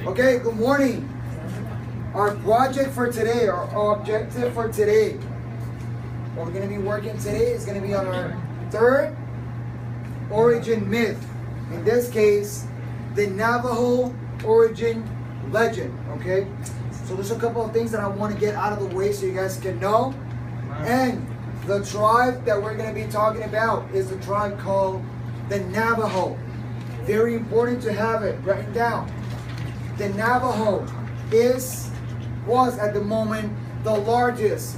Okay, good morning. Our project for today, our objective for today, what we're going to be working today is going to be on our third origin myth. In this case, the Navajo origin legend. Okay, so there's a couple of things that I want to get out of the way so you guys can know. And the tribe that we're going to be talking about is the tribe called the Navajo. Very important to have it written down. The Navajo was at the moment the largest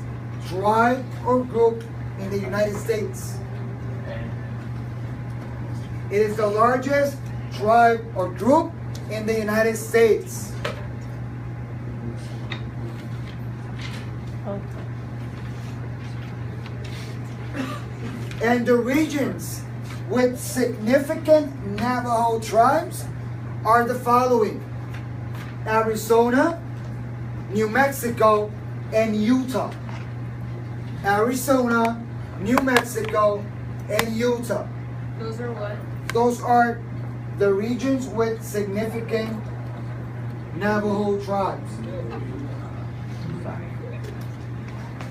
tribe or group in the United States. It is the largest tribe or group in the United States. And the regions with significant Navajo tribes are the following: Arizona, New Mexico, and Utah. Arizona, New Mexico, and Utah. Those are what? Those are the regions with significant Navajo tribes.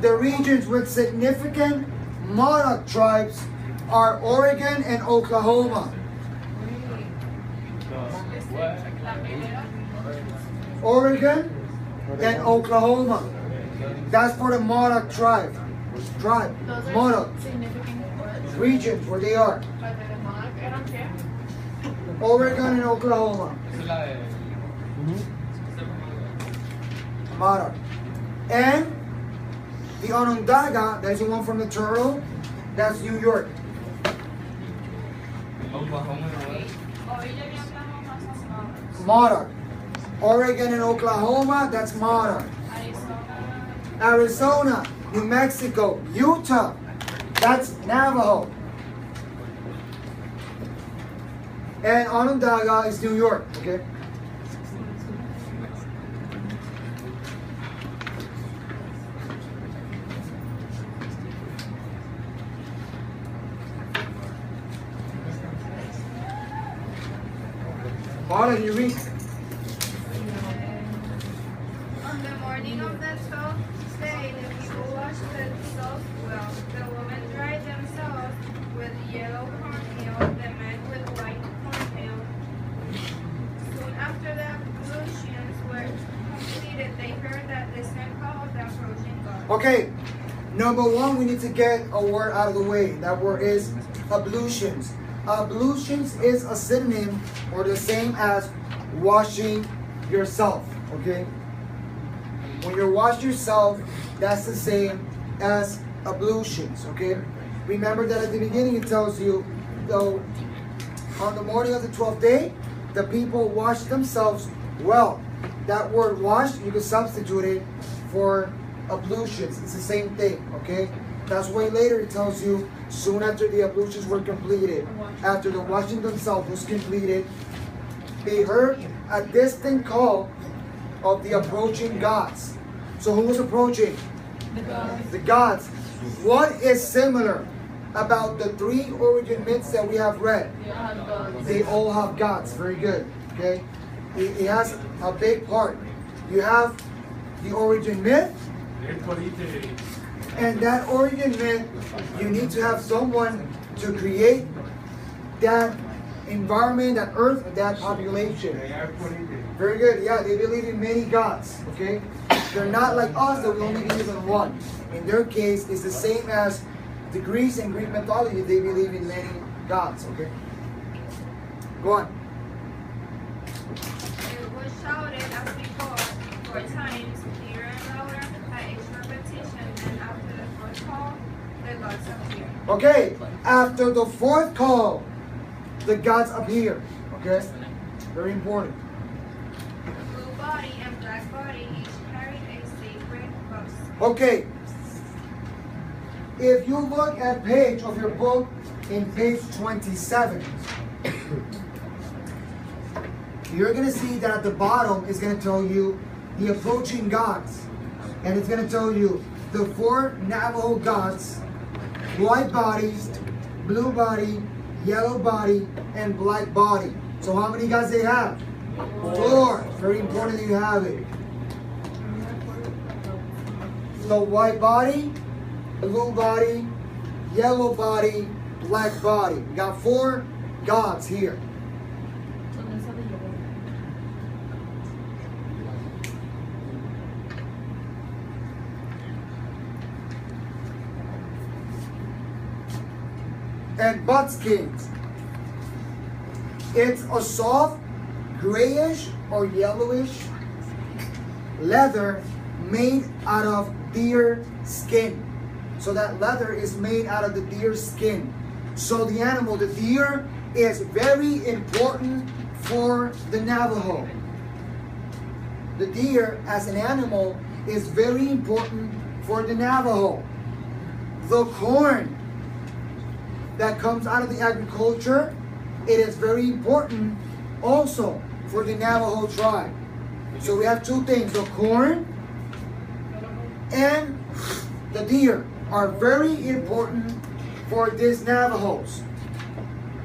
The regions with significant monarch tribes are Oregon and Oklahoma. Oregon and Oklahoma. That's for the monarch tribe. Those are Monarch significant what? regions where they are. Oregon and Oklahoma. Monarch. And the Onondaga, that's the one from the turtle, that's New York. Monarch. Oregon and Oklahoma, that's monarch. Arizona, New Mexico, Utah, that's Navajo. And Onondaga is New York, okay? Paula, you read. On the morning of the 12th day, the people washed themselves well. The women dried themselves with yellow cornmeal, the men with white cornmeal. Soon after the ablutions were completed, they heard that distant call of the approaching God. Okay, number one, we need to get a word out of the way. That word is ablutions. Ablutions is a synonym or the same as washing yourself, okay? When you wash yourself, that's the same as ablutions, okay? Remember that at the beginning it tells you, though, on the morning of the 12th day, the people washed themselves well. That word wash, you can substitute it for ablutions. It's the same thing, okay? That's why later it tells you, soon after the ablutions were completed, after the washing themselves was completed, they heard a distant call of the approaching gods. So who was approaching? The gods. The gods. What is similar about the three origin myths that we have read? They all have gods. They all have gods. Very good. Okay? It has a big part. You have the origin myth. And that origin myth, you need to have someone to create that environment, that earth, that population. Very good. Yeah, they believe in many gods. Okay? They're not like us that we only believe in one. In their case, it's the same as the Greeks and Greek mythology. They believe in many gods. Okay? Go on. It was shouted as before, 4 times, clearer and louder, at each repetition, and after the 4th call, the gods appeared. Okay, after the 4th call, the gods appear. Okay? Very important. Blue body and black body each carried a sacred box. Okay. If you look at page of your book in page 27, you're going to see that at the bottom is going to tell you the approaching gods. And it's going to tell you the 4 Navajo gods: white body, blue body, yellow body, and black body. So how many gods they have? 4. Very important that you have it. The white body, blue body, yellow body, black body. We got 4 gods here. And buckskins. It's a soft, grayish or yellowish leather made out of deer skin. So that leather is made out of the deer skin. So the animal, the deer, is very important for the Navajo. The deer as an animal is very important for the Navajo. The corn that comes out of the agriculture, it is very important also for the Navajo tribe. So we have 2 things, the corn and the deer are very important for these Navajos.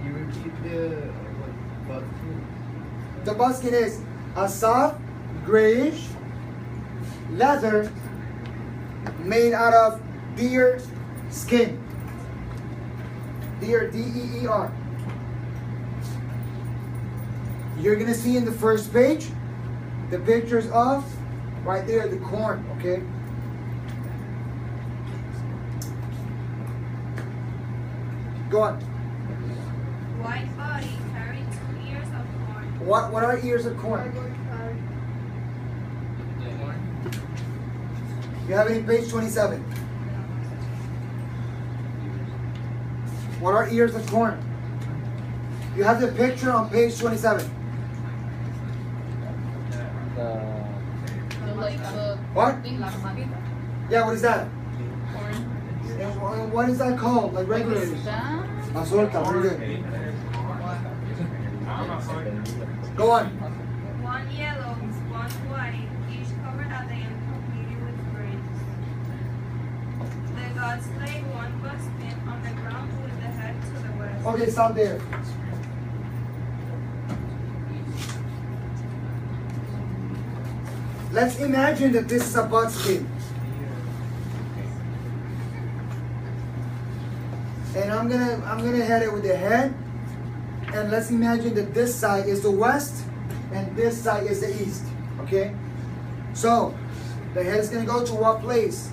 You repeat the buckskin? The buckskin is a soft, grayish leather made out of deer skin. Deer, D-E-E-R. You're gonna see in the first page the pictures of right there the corn, okay? Go on. White body carried 2 ears of corn. What are ears of corn? You have it in page 27. What are ears of corn? You have the picture on page 27. What? Yeah, what is that? And what is that called? Like regulators? Mazorca, very good. Go on. 1 yellow, 1 white, each covered at the end completely with fringe. The gods laid 1 buckskin on the ground with the head to the west. Okay, stop there. Let's imagine that this is a buckskin. And I'm gonna head it with the head. And let's imagine that this side is the west and this side is the east. Okay? So the head is gonna go to what place?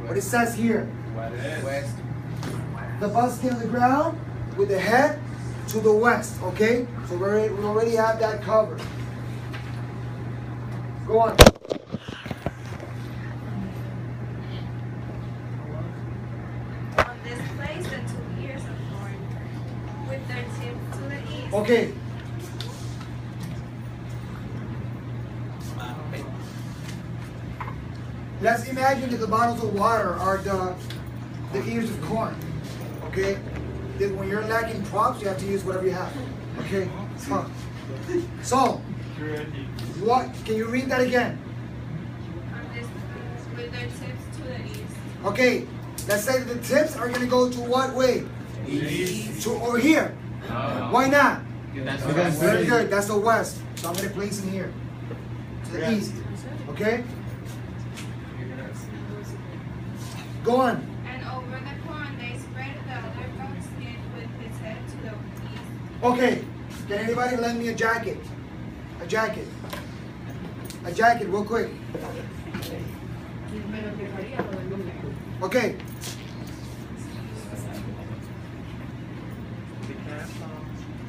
What it says here. West. The buckskin on the ground with the head to the west. Okay? So we already have that covered. Go on. On this place, the 2 ears of corn, with their tips to the east. Okay. Let's imagine that the bottles of water are the ears of corn. Okay? That when you're lacking props, you have to use whatever you have. Okay? So what? Can you read that again? On this place, with their tips to the east. Okay. Let's say that the tips are going to go to what way? East. To over here. Why not? That's Very good. That's the west. So I'm going to place in here. To the east. Okay? Go on. And over the corn, they spread the other buckskin with his head to the east. Okay. Can anybody lend me a jacket? A jacket. A jacket, real quick. Okay.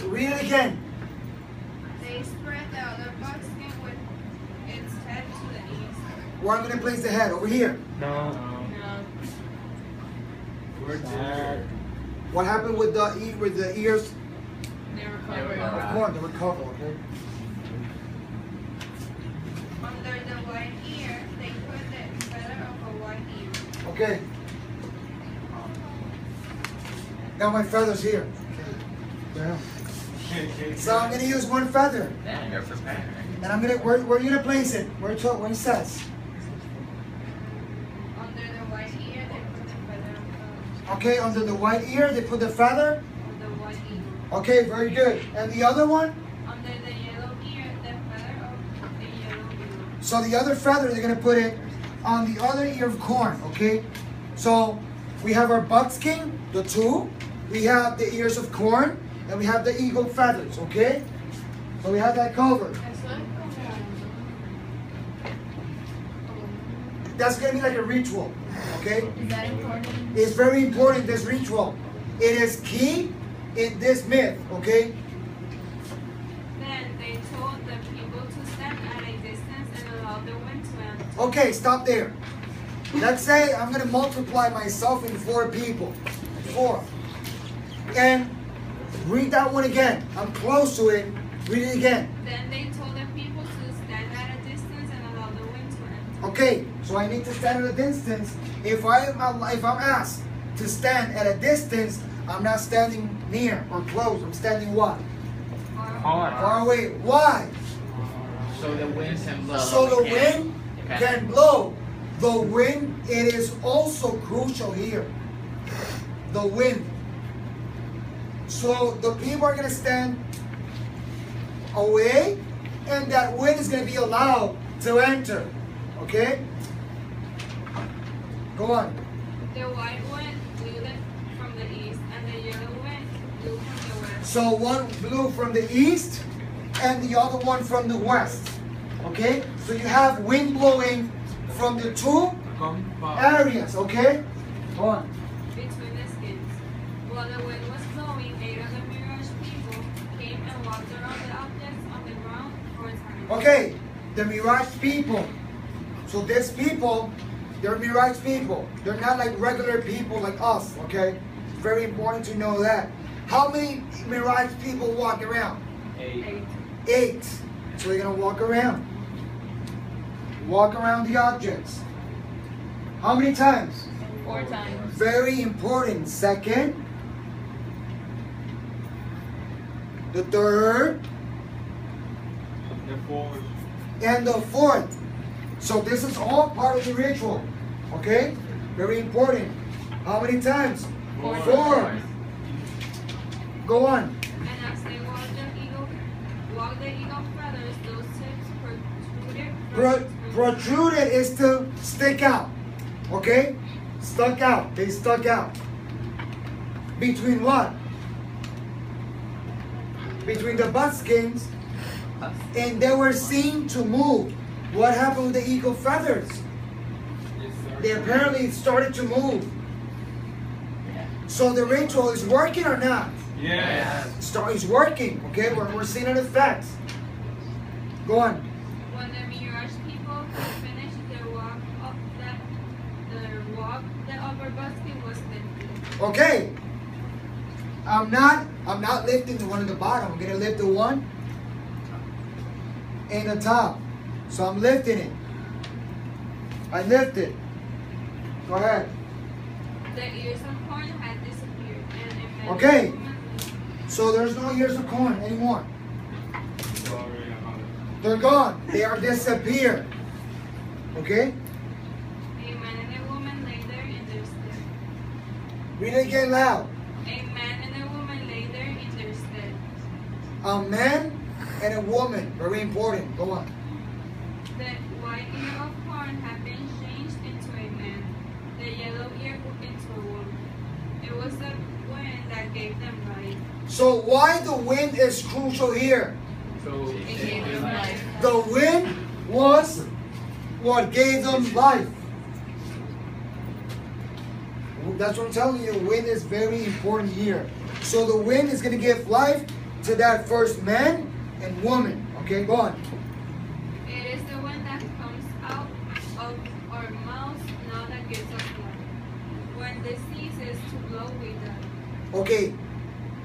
Read it again. They spread the other buckskin with its head to the east. Where I'm going to place the head? Over here. No. What happened with the ears They were of covered. corn? They were covered, okay? Under the white ear, they put the feather of a white ear. Okay. Now my feather's here. Okay. So I'm gonna use 1 feather. And I'm gonna where are you gonna place it? Where it says. Under the white ear, they put the feather Okay, under the white ear they put the feather of the white eagle. Okay, very good. And the other one? Under the yellow ear, the feather of the yellow ear. So the other feather, they're going to put it on the other ear of corn, okay? So we have our buckskin, the two. We have the ears of corn, and we have the eagle feathers, okay? So we have that covered. Eso es como. That's going to be like a ritual, okay? Is that important? It's very important, this ritual. It is key in this myth, okay? Then they told the people to stand at a distance and allow the wind to enter. Okay, stop there. Let's say I'm going to multiply myself in 4 people. 4. And read that one again. I'm close to it. Read it again. Then they told the people to stand at a distance and allow the wind to enter. Okay, so I need to stand at a distance. If I'm asked to stand at a distance, I'm not standing near or close. I'm standing what? Far away. Why? So the wind can blow. So the wind can blow. The wind, it is also crucial here. The wind. So the people are going to stand away, and that wind is going to be allowed to enter. Okay? Go on. The white wind blew from the east, and the yellow wind blew from the west. So one blew from the east, and the other one from the west. Okay? So you have wind blowing from the 2 areas. Okay? Go on. Between the skins. While the wind was blowing, 8 of the Mirage people came and walked around the objects on the ground for a time. Okay, the Mirage people. So these people, they're Mirage people. They're not like regular people like us, okay? It's very important to know that. How many Mirage people walk around? 8. 8. So they're gonna walk around. Walk around the objects. How many times? 4 times. Very important. Second. The third. The 4th. And the 4th. So this is all part of the ritual. Okay? Very important. How many times? 4. Go on. And as they walked the eagle feathers, those tips protruded. Protruded is to stick out. Okay? Stuck out. They stuck out. Between what? Between the buskins, and they were seen to move. What happened with the eagle feathers? They apparently started to move. So the ritual is working or not? Yes. It's working. Okay, we're seeing an effect. Go on. When the Mirage people finished their walk, the upper basket was lifted. Okay. I'm not lifting the one at the bottom. I'm gonna lift the one in the top. So I'm lifting it. I lift it. Go ahead. The ears of corn had disappeared, and a man Okay. and a woman lived. So there's no ears of corn anymore. They're gone. They are disappeared. Okay? A man and a woman lay there in their stead. Read it again loud. A man and a woman lay there in their stead. A man and a woman. Very important. Go on. The white ear of corn had been changed into a man, the yellow ear into a woman. It was the wind that gave them life. So why the wind is crucial here? So It gave them life. The wind was what gave them life. That's what I'm telling you. Wind is very important here. So the wind is going to give life to that first man and woman. Okay, go on. It is the wind that comes out of our mouths now that gives us life. When this ceases to blow, we die. Okay,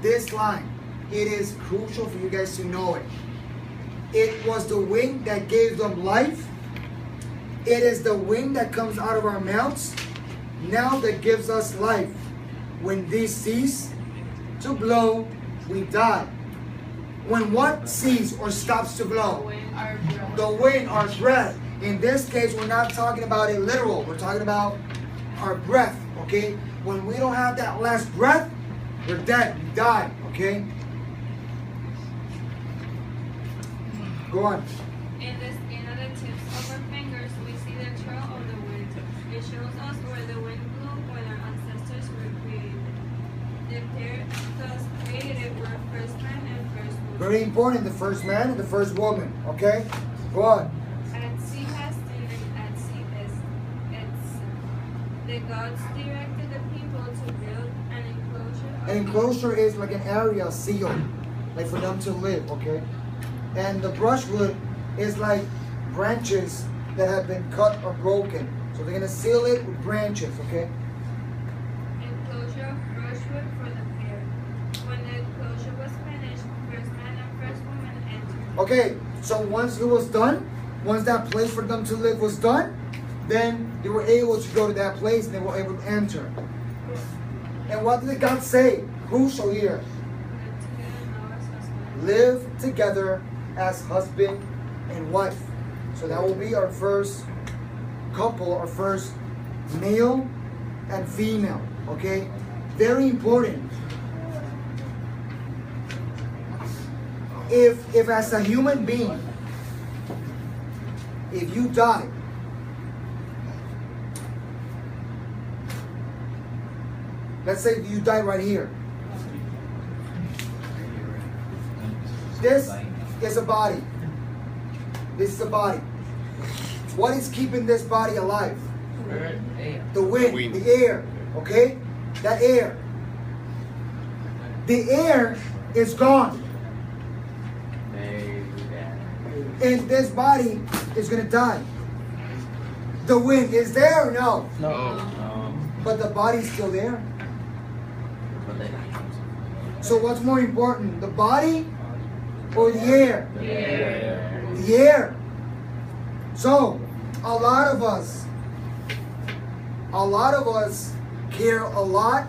this line, it is crucial for you guys to know it. It was the wind that gave them life. It is the wind that comes out of our mouths now that gives us life. When this cease to blow, we die. When what ceases or stops to blow? Our breath. The wind, our breath. In this case, we're not talking about it literal. We're talking about our breath, okay? When we don't have that last breath, we're dead, we die, okay? Go on. In the skin of the tips of our fingers, we see the trail of the wind. It shows us where the wind blew when our ancestors were created. The pair thus created were first man and first woman. Very important, the first man and the first woman. Okay? Go on. At sea has and at sea is it's the gods directed the people to build an enclosure. An enclosure is like an area sealed, like for them to live, okay? And the brushwood is like branches that have been cut or broken. So they're gonna seal it with branches, okay? Enclosure of brushwood for the pair. When the enclosure was finished, first man and first woman entered. Okay, so once it was done, once that place for them to live was done, then they were able to go to that place and they were able to enter. And what did God say? Crucial here. Live together as husband and wife. So that will be our first couple, our first male and female. Okay? Very important. If as a human being, if you die, let's say you die right here. This is a body. This is a body. What is keeping this body alive? The wind, the air. Okay? That air. The air is gone. And this body is going to die. The wind is there or no? No. But the body's still there. So what's more important? The body or the air? The air. The air. So a lot of us care a lot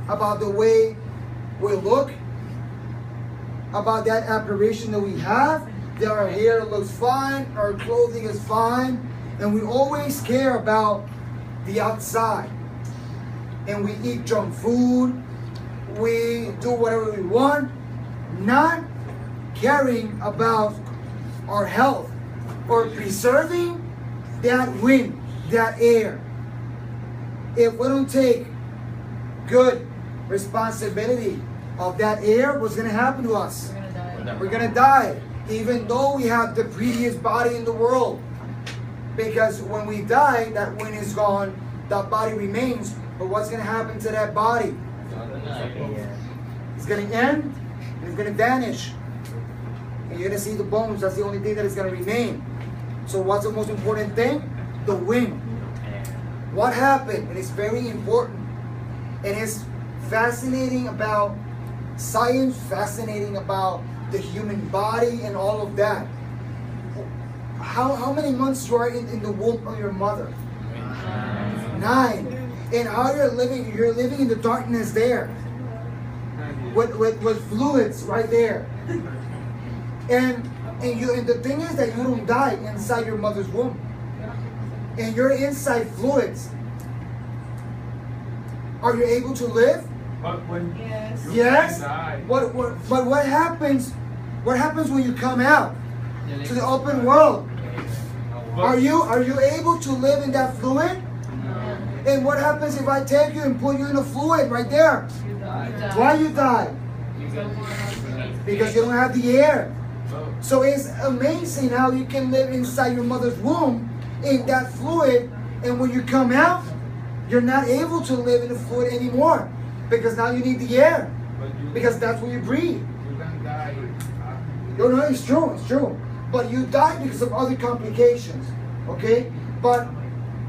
about the way we look, about that apparition that we have, that our hair looks fine, our clothing is fine, and we always care about the outside. And we eat junk food, we do whatever we want, not caring about our health or preserving that wind, that air. If we don't take good responsibility of that air, what's going to happen to us? We're gonna die. We're going to die, even though we have the prettiest body in the world. Because when we die, that wind is gone, that body remains. But what's going to happen to that body? It's going to end, and it's going to vanish. And you're going to see the bones. That's the only thing that is going to remain. So what's the most important thing? The wind. What happened? And it's very important. And it's fascinating about science, fascinating about the human body and all of that. How many months you are in the womb of your mother? 9. And how you're living in the darkness there. With fluids right there. And the thing is that you don't die inside your mother's womb. And you're inside fluids. Are you able to live? But when Yes. Yes. die, But what happens? What happens when you come out to the open world? Are you able to live in that fluid? And what happens if I take you and put you in a fluid right there? You die. Why you die? Because you don't have the air. So it's amazing how you can live inside your mother's womb in that fluid, and when you come out, you're not able to live in the fluid anymore because now you need the air because that's what you breathe. you're gonna die. No, it's true. But you die because of other complications, okay? But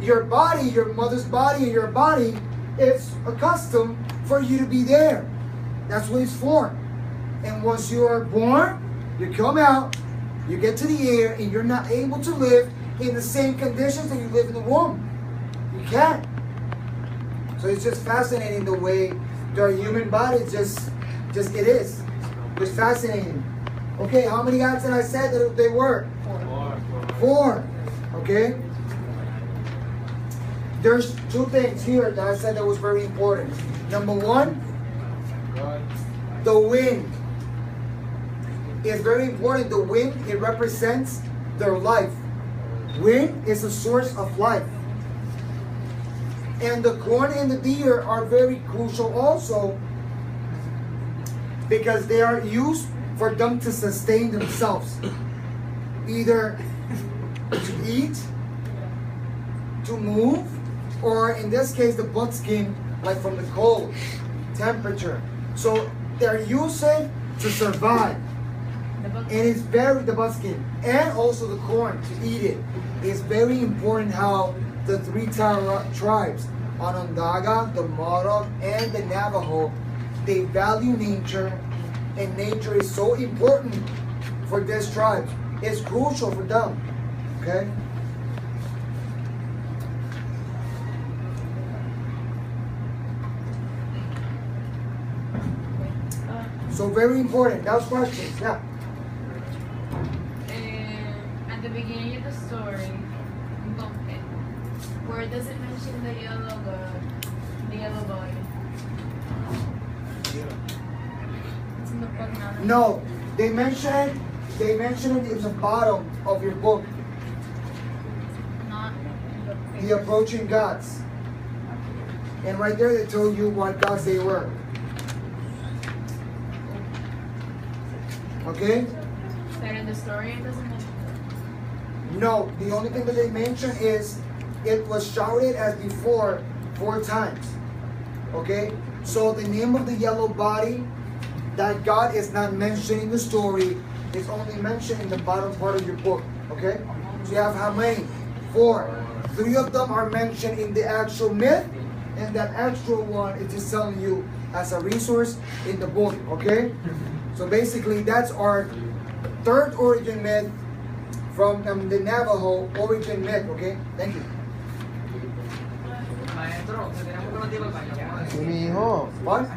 your body, your mother's body and your body is accustomed for you to be there. That's what it's for. And once you are born, you come out, you get to the air, and you're not able to live in the same conditions that you live in the womb. You can't. So it's just fascinating the way their human body just it is. It's fascinating. Okay, how many guys did I say that they were? 4. Okay? There's 2 things here that I said that was very important. Number 1, the wind. is very important. The wind, it represents their life. Wind is a source of life. And the corn and the deer are very crucial also because they are used for them to sustain themselves. Either to eat, to move, or in this case the buckskin, like from the cold temperature. So they're used to survive. And it's very, the buckskin and also the corn to eat it. It's very important how the three tribes, Onondaga, the Moro, and the Navajo, they value nature, and nature is so important for these tribes. It's crucial for them. Okay? So very important. That was questions. Yeah. At the beginning of the story, where does it mention the yellow boy? It's in the book now. No, they mention it in the bottom of your book. Not in The approaching gods. And right there they told you what gods they were. Okay? But in the story, it doesn't mention that. No, the only thing that they mention is it was shouted as before 4 times. Okay? So the name of the yellow body, that God is not mentioned in the story, is only mentioned in the bottom part of your book. Okay? So you have how many? 4. 3 of them are mentioned in the actual myth, and that extra one is just telling you as a resource in the book. Okay? So basically, that's our 3rd origin myth from the Navajo origin myth. Okay? Thank you. Maestro, tenemos que nos diga el baño. What?